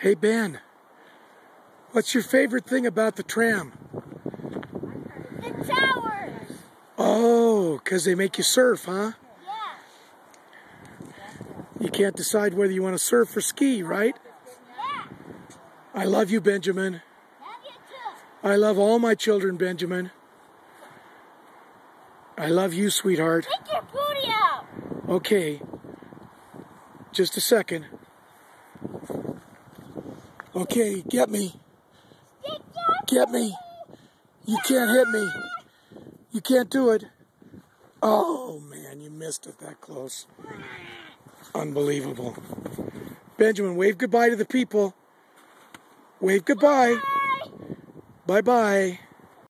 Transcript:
Hey Ben, what's your favorite thing about the tram? The towers! Oh, 'cause they make you surf, huh? Yeah. You can't decide whether you want to surf or ski, right? Yeah. I love you, Benjamin. Love you too. I love all my children, Benjamin. I love you, sweetheart. Take your booty out! Okay. Just a second. Okay, get me. Get me. You can't hit me. You can't do it. Oh, man, you missed it that close. Unbelievable. Benjamin, wave goodbye to the people. Wave goodbye. Bye. Bye-bye.